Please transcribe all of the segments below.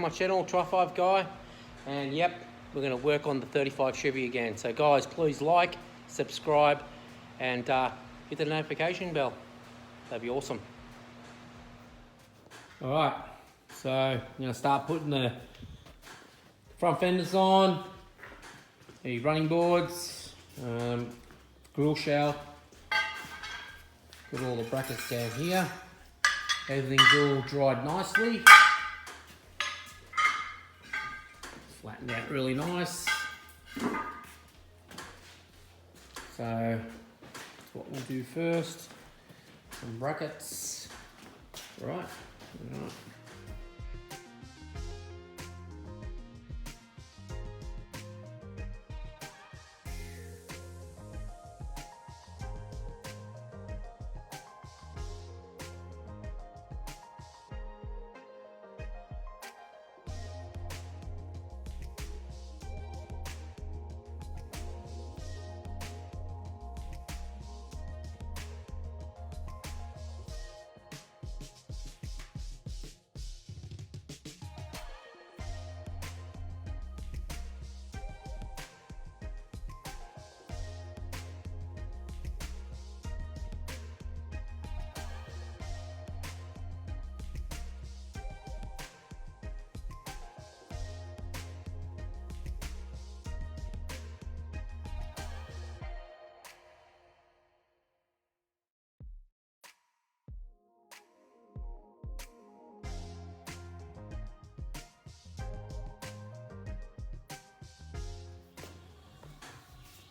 my channel, Try5 Guy. And yep, we're going to work on the 35 Chevy again. So guys, please like, subscribe, and hit the notification bell. That'd be awesome. Alright, so I'm going to start putting the front fenders on, the running boards, grill shell. Put all the brackets down here. Everything's all dried nicely. Flattened out really nice. So that's what we'll do first. Some brackets. Right.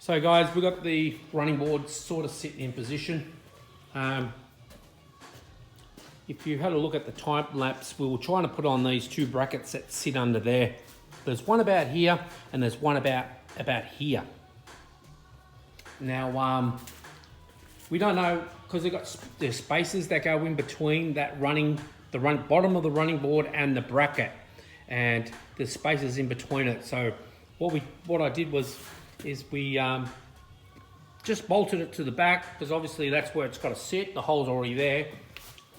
So guys, we've got the running boards sort of sitting in position. If you had a look at the time lapse, we were trying to put on these two brackets that sit under there. There's one about here and there's one about here. Now, we don't know, because there's spaces that go in between that bottom of the running board and the bracket, and there's spaces in between it. So what I did is we just bolted it to the back, because obviously that's where it's got to sit. The hole's already there.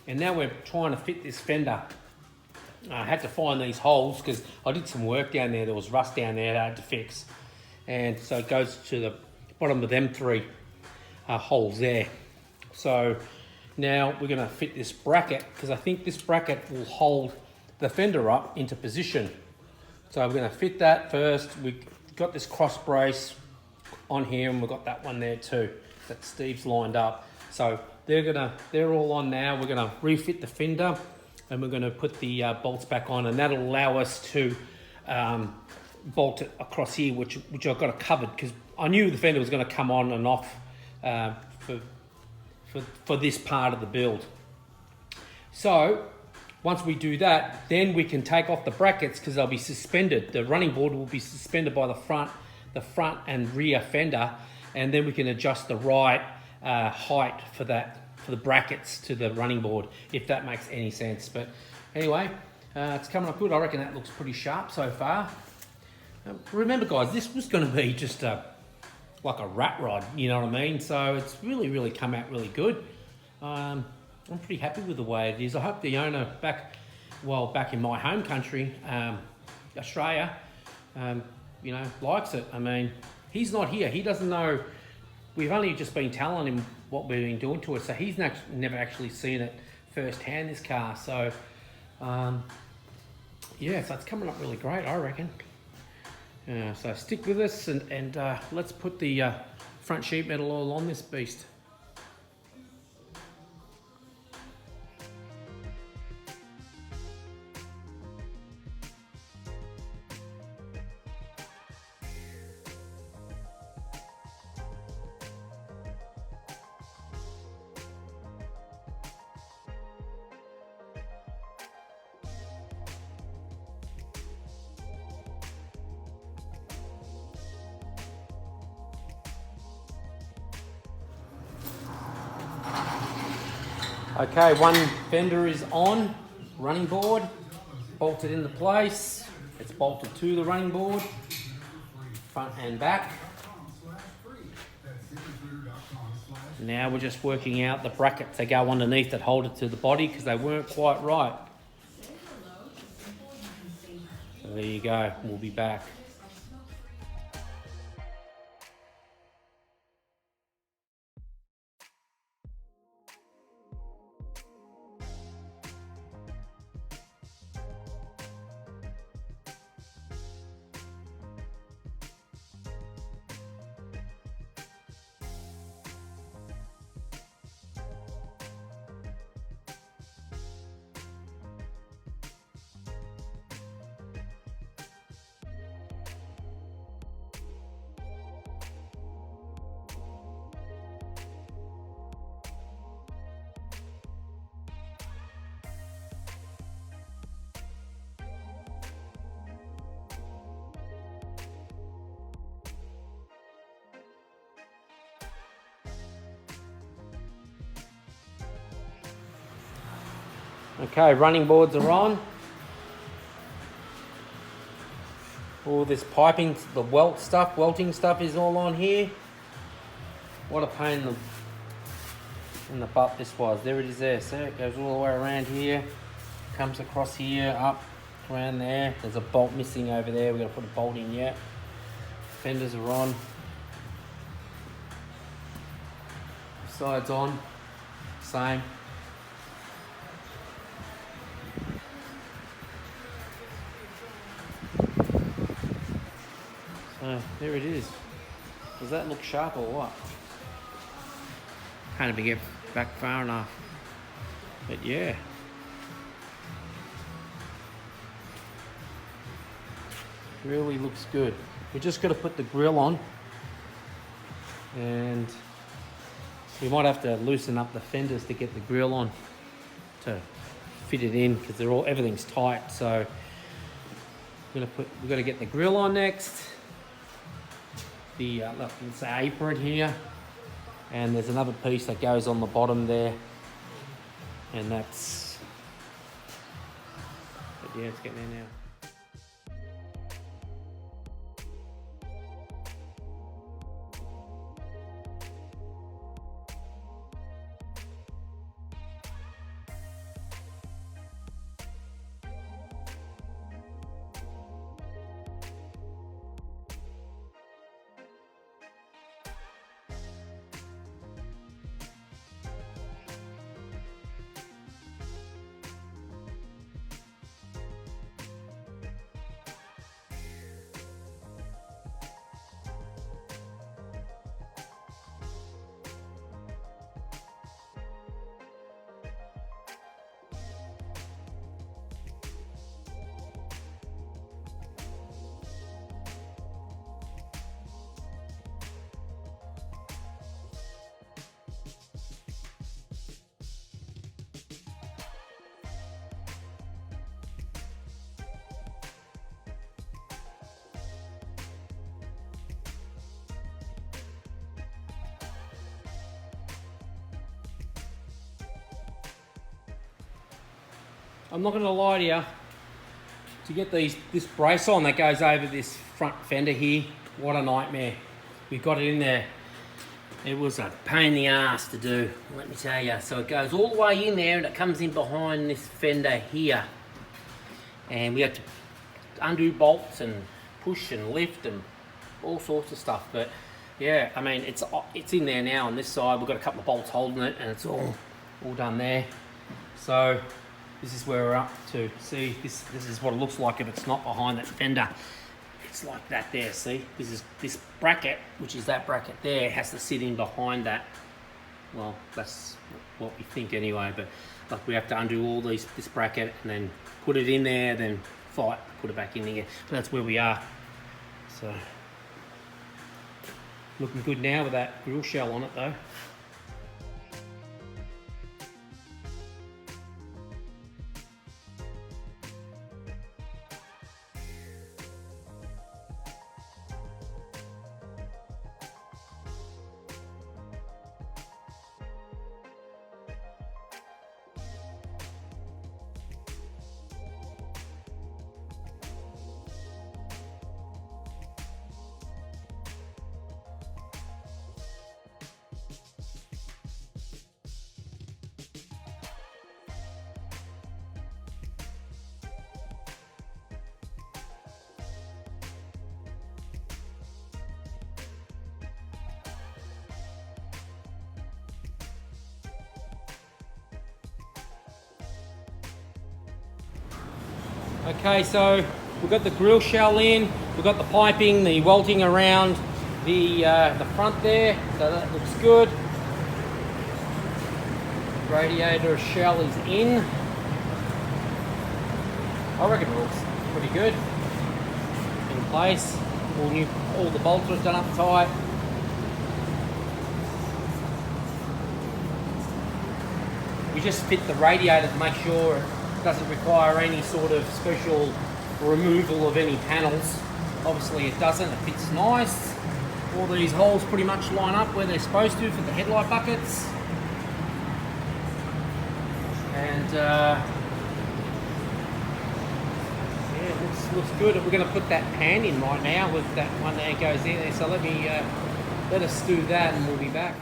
And now we're trying to fit this fender. I had to find these holes because I did some work down there. There was rust down there that I had to fix. And so it goes to the bottom of them three holes there. So now we're going to fit this bracket, because I think this bracket will hold the fender up into position. So we're going to fit that first. We've got this cross brace on here, and we've got that one there too that Steve's lined up. So they're all on now. We're gonna refit the fender, and we're gonna put the bolts back on, and that'll allow us to bolt it across here, which I've got it covered, because I knew the fender was gonna come on and off for this part of the build. So once we do that, then we can take off the brackets, because they'll be suspended. The running board will be suspended by the front and rear fender, and then we can adjust the right height for the brackets to the running board, if that makes any sense. But anyway, it's coming up good. I reckon that looks pretty sharp so far. Remember guys, this was going to be just like a rat rod, you know what I mean? So it's really come out really good. I'm pretty happy with the way it is. I hope the owner back in my home country, Australia, likes it. I mean, he's not here. He doesn't know. We've only just been telling him what we've been doing to it, so he's never actually seen it firsthand, this car. So, yeah, so it's coming up really great, I reckon. So stick with us, and let's put the front sheet metal oil on this beast. Okay, one fender is on, running board, bolted into place. It's bolted to the running board, front and back. Now we're just working out the brackets that go underneath that hold it to the body, because they weren't quite right. there you go. We'll be back. Okay, running boards are on. All this piping, the welting stuff is all on here. What a pain in the butt this was. There it is there. See, it goes all the way around here. Comes across here, up, around there. There's a bolt missing over there. We've got to put a bolt in yet. Fenders are on. Sides on. Same. So there it is. Does that look sharp or what? Can't even get back far enough. But yeah. Really looks good. We just got to put the grill on, and we might have to loosen up the fenders to get the grill on to fit it in, because everything's tight. So we've got to get the grill on next. The let's say apron here, and there's another piece that goes on the bottom there, and that's. But yeah, it's getting there now. I'm not going to lie to you, to get this brace on that goes over this front fender here, what a nightmare. We got it in there. It was a pain in the ass to do, let me tell you. So it goes all the way in there and it comes in behind this fender here. And we had to undo bolts and push and lift and all sorts of stuff. But yeah, I mean, it's in there now on this side. We've got a couple of bolts holding it, and it's all done there. So this is where we're up to. See, this is what it looks like if it's not behind that fender. It's like that there, see? This bracket, which is that bracket there, has to sit in behind that. Well, that's what we think anyway, but like we have to undo all this bracket and then put it in there, then fight, put it back in there. But that's where we are. So, looking good now with that grill shell on it though. Okay, so we've got the grill shell in, we've got the piping, the welting around the front there, so that looks good. Radiator shell is in. I reckon it looks pretty good. In place. All the bolts are done up tight. We just fit the radiator to make sure it doesn't require any sort of special removal of any panels. Obviously it doesn't, it fits nice. All these holes pretty much line up where they're supposed to for the headlight buckets. And yeah, it looks good. We're going to put that pan in right now with that one that goes in there. So let us do that and we'll be back.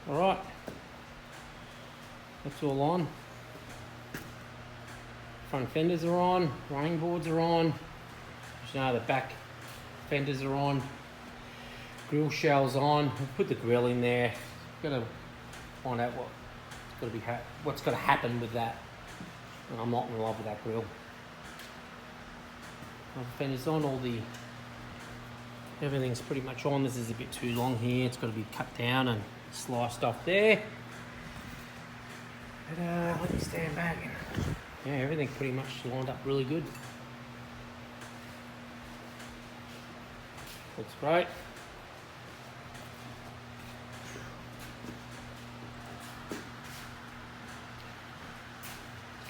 All right, that's all on. Front fenders are on, running boards are on. As you know, the back fenders are on. Grill shell's on. We'll put the grill in there. Got to find out what's got to happen with that. And I'm not in love with that grill. All the fenders on, everything's pretty much on. This is a bit too long here. It's got to be cut down and sliced off there. But let me stand back. Yeah, everything pretty much lined up really good. Looks great.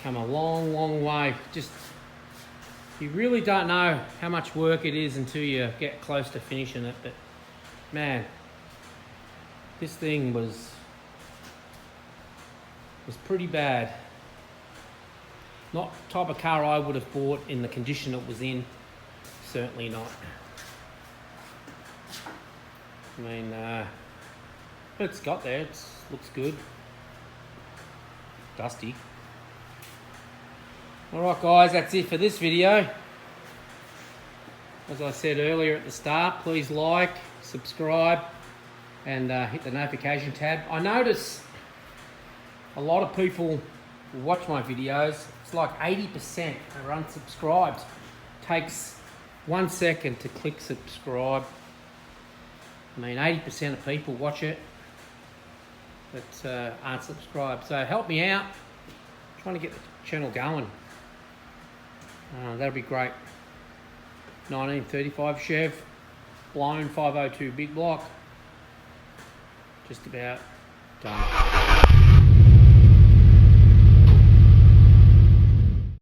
Come a long, long way. Just, you really don't know how much work it is until you get close to finishing it, but man, this thing was pretty bad. Not the type of car I would have bought in the condition it was in. Certainly not. I mean, but it's got there. It looks good. Dusty. Alright guys, that's it for this video. As I said earlier at the start, please like, subscribe, and hit the notification tab. I notice a lot of people who watch my videos, it's like 80% are unsubscribed. Takes 1 second to click subscribe. I mean, 80% of people watch it that aren't subscribed. So help me out. I'm trying to get the channel going. That'll be great. 1935 Chev, blown 502 big block. Just about done.